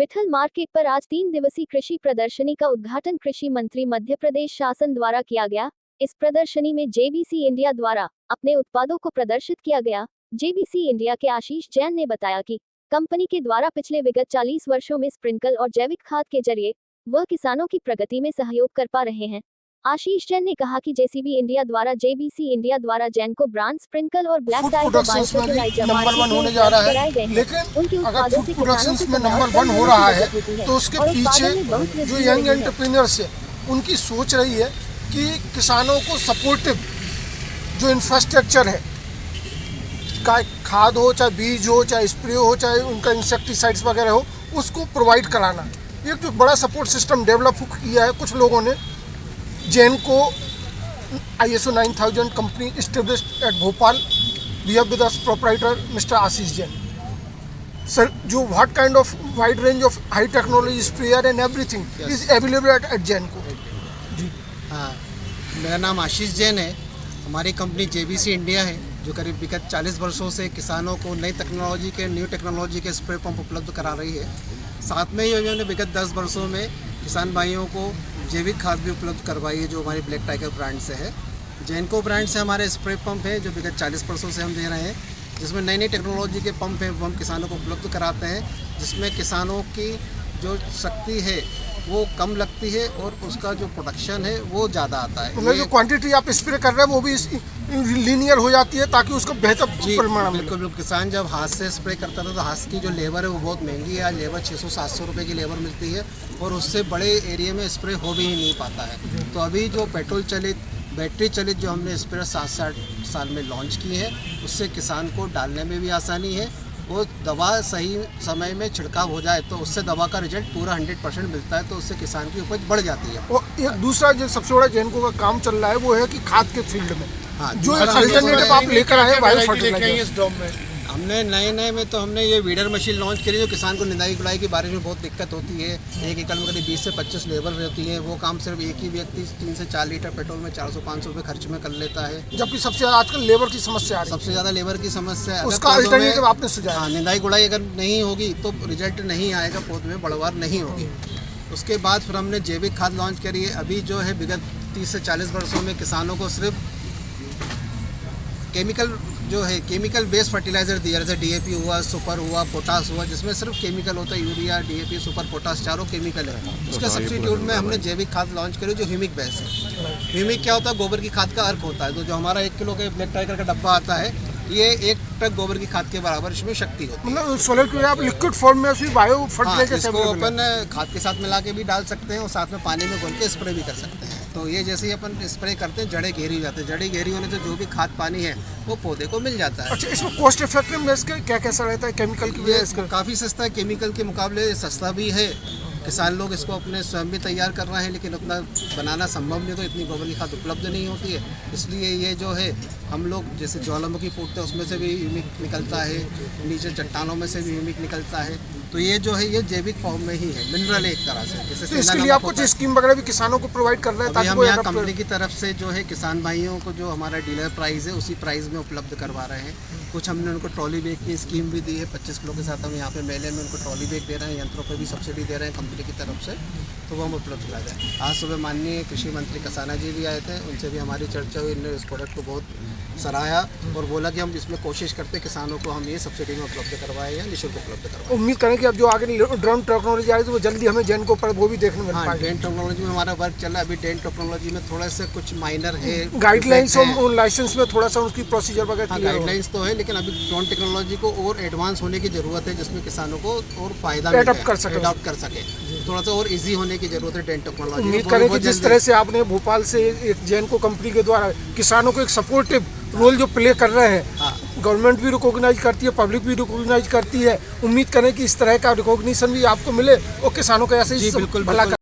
Vitthal market पर आज 3 दिवसीय कृषि प्रदर्शनी का उद्घाटन कृषि मंत्री मध्य प्रदेश शासन द्वारा किया गया। इस प्रदर्शनी में जेबीसी इंडिया द्वारा अपने उत्पादों को प्रदर्शित किया गया। जेबीसी इंडिया के आशीष जैन ने बताया कि कंपनी के द्वारा पिछले विगत 40 वर्षों में स्प्रिंकल और जैविक खाद के जरिए वह किसानों की प्रगति में सहयोग कर पा रहे हैं। आशीष जैन ने कहा कि जेसीबी इंडिया द्वारा जेबीसी इंडिया द्वारा जैन को ब्रांड स्प्रिंकल और ब्लैक डाई नंबर 1 होने जा रहा है, लेकिन अगर फूड प्रोडक्शंस में नंबर 1 हो रहा है तो उसके पीछे जो यंग एंटरप्रेन्योर्स है उनकी सोच रही है कि किसानों को सपोर्टिव जो इंफ्रास्ट्रक्चर है, खाद हो चाहे बीज हो चाहे स्प्रे हो चाहे उनका इंसेक्टिसाइड्स वगैरह हो, उसको प्रोवाइड कराना। एक जो बड़ा सपोर्ट सिस्टम डेवलप किया है कुछ लोगों ने। Jain co ISO 9000 company established at Bhopal. We have with us proprietor mister Ashish Jain sir, जो what kind of wide range of high technology sprayer and everything is available at Jain co. जी हाँ, मेरा नाम आशीष जैन है। हमारी कंपनी जेबीसी इंडिया है जो करीब विगत 40 वर्षों से किसानों को न्यू टेक्नोलॉजी के स्प्रे पंप उपलब्ध करा रही है। साथ में ही उन्होंने विगत 10 वर्षों में किसान भाइयों को जैविक खाद भी उपलब्ध करवाई है जो हमारी ब्लैक टाइगर ब्रांड से है। जैनको ब्रांड से हमारे स्प्रे पंप है जो विगत 40 वर्षों से हम दे रहे हैं, जिसमें नई टेक्नोलॉजी के पंप हैं वो हम किसानों को उपलब्ध कराते हैं, जिसमें किसानों की जो शक्ति है वो कम लगती है और उसका जो प्रोडक्शन है वो ज़्यादा आता है। मतलब जो क्वांटिटी आप स्प्रे कर रहे हैं वो भी लीनियर हो जाती है ताकि उसका बेहतर परिणाम। बिल्कुल, किसान जब हाथ से स्प्रे करता था तो हाथ की जो लेबर है वो बहुत महंगी है। आज लेबर 600-700 रुपये की लेबर मिलती है और उससे बड़े एरिया में स्प्रे हो भी नहीं पाता है। तो अभी जो पेट्रोल चलित बैटरी चलित जो हमने स्प्रे 7-8 साल में लॉन्च की है, उससे किसान को डालने में भी आसानी है। वो दवा सही समय में छिड़काव हो जाए तो उससे दवा का रिजल्ट पूरा 100% मिलता है, तो उससे किसान की उपज बढ़ जाती है। और एक दूसरा जो सबसे बड़ा जैनको का काम चल रहा है वो है कि खाद के फील्ड में जो अल्टरनेटिव आप लेकर आए बायो फर्टिलाइजर। हमने नए में तो हमने ये वीडर मशीन लॉन्च करी जो किसान को निदाई गुड़ाई के बारे में बहुत दिक्कत होती है। एक एकड़ में करीब 20 से 25 लेबर रहती है। वो काम सिर्फ एक ही व्यक्ति 3 से 4 लीटर पेट्रोल में 400-500 रुपये खर्च में कर लेता है, जबकि सबसे ज़्यादा आजकल लेबर की समस्या आ रही है। सबसे ज़्यादा लेबर की समस्या है। उसका अल्टरनेटिव आपने सुझाया। निदाई गुड़ाई अगर नहीं होगी तो रिजल्ट नहीं आएगा, पौधे में बढ़वार नहीं होगी। उसके बाद फिर हमने जैविक खाद लॉन्च करी है। अभी जो है विगत 30 से 40 वर्षों में किसानों को सिर्फ केमिकल बेस्ड फर्टिलाइजर दिया, जैसे DAP हुआ, सुपर हुआ, पोटास हुआ, जिसमें सिर्फ केमिकल होता है। यूरिया, DAP, सुपर, पोटास चारों केमिकल है। उसके सब्स्टिट्यूट में हमने जैविक खाद लॉन्च करी जो ह्यूमिक बेस्ड है। ह्यूमिक क्या होता है? गोबर की खाद का अर्क होता है। तो जो हमारा 1 किलो का ब्लैक टाइगर का डब्बा आता है, ये 1 ट्रक गोबर की खाद के बराबर इसमें शक्ति होती है। मतलब सोलर के आप लिक्विड फॉर्म में फिर बायो फर्टिलाइजर इसको अपन खाद के साथ मिला के भी डाल सकते हैं और साथ में पानी में घोल के स्प्रे भी कर सकते हैं। तो ये जैसे ही अपन स्प्रे करते हैं जड़ें घेरी हो जाती है। जड़ें घेरी होने से जो भी खाद पानी है वो पौधे को मिल जाता है। अच्छा, इसमें कॉस्ट इफेक्टिवनेस क्या कैसा रहता है केमिकल की वजह से? काफ़ी सस्ता है, केमिकल के मुकाबले सस्ता भी है। किसान लोग इसको अपने स्वयं भी तैयार कर रहे हैं, लेकिन उतना बनाना संभव नहीं, तो इतनी गोबर की खाद उपलब्ध नहीं होती है। इसलिए ये जो है हम लोग जैसे ज्वालामुखी फूटते हैं उसमें से भी ह्यूमिक निकलता है, नीचे चट्टानों में से भी ह्यूमिक निकलता है। तो ये जो है ये जैविक फॉर्म में ही है, मिनरल एक तरह से। तो इसके लिए आप कुछ स्कीम वगैरह भी किसानों को प्रोवाइड कर रहे हैं? हम यहाँ कंपनी की तरफ से जो है किसान भाइयों को जो हमारा डीलर प्राइस है उसी प्राइस में उपलब्ध करवा रहे हैं। कुछ हमने उनको ट्रॉली बैग की स्कीम भी दी है। 25 किलो के साथ हम यहाँ पे मेले में उनको ट्रॉली बैग दे रहे हैं। यंत्रों पर भी सब्सिडी दे रहे हैं कंपनी की तरफ से, तो वो हम उपलब्ध करा रहे हैं। आज सुबह माननीय कृषि मंत्री कसाना जी भी आए थे, उनसे भी हमारी चर्चा हुई। इन्होंने इस प्रोडक्ट को बहुत सराहा और बोला कि हम इसमें कोशिश करते हैं किसानों को हम ये सब्सिडी में उपलब्ध करवाएं या निःशुल्क उपलब्ध करवाएं। उम्मीद करें कि अब जो आगे ड्रोन टेक्नोलॉजी आ रही है तो वो जल्दी हमें जैन को पर वो भी देखने मिल पाएगा। ड्रोन टेक्नोलॉजी में हमारा वर्क चल रहा है। अभी ड्रोन टेक्नोलॉजी में थोड़ा सा कुछ माइनर है, गाइडलाइंस और लाइसेंस में थोड़ा सा उसकी प्रोसीजर वगैरह गाइडलाइंस तो है, लेकिन अभी ड्रोन टेक्नोलॉजी को और एडवांस होने की जरूरत है, जिसमें किसानों को और फायदा अडॉप्ट कर सके, थोड़ा सा और ईजी होने की जरूरत है ड्रोन टेक्नोलॉजी। उम्मीद करें कि जिस तरह से आपने भोपाल से एक जैन को कंपनी के द्वारा किसानों को एक सपोर्टिव रोल जो प्ले कर रहे हैं, गवर्नमेंट भी रिकॉग्नाइज करती है, पब्लिक भी रिकॉग्नाइज करती है। उम्मीद करें कि इस तरह का रिकॉग्निशन भी आपको मिले और किसानों को ऐसे ही भला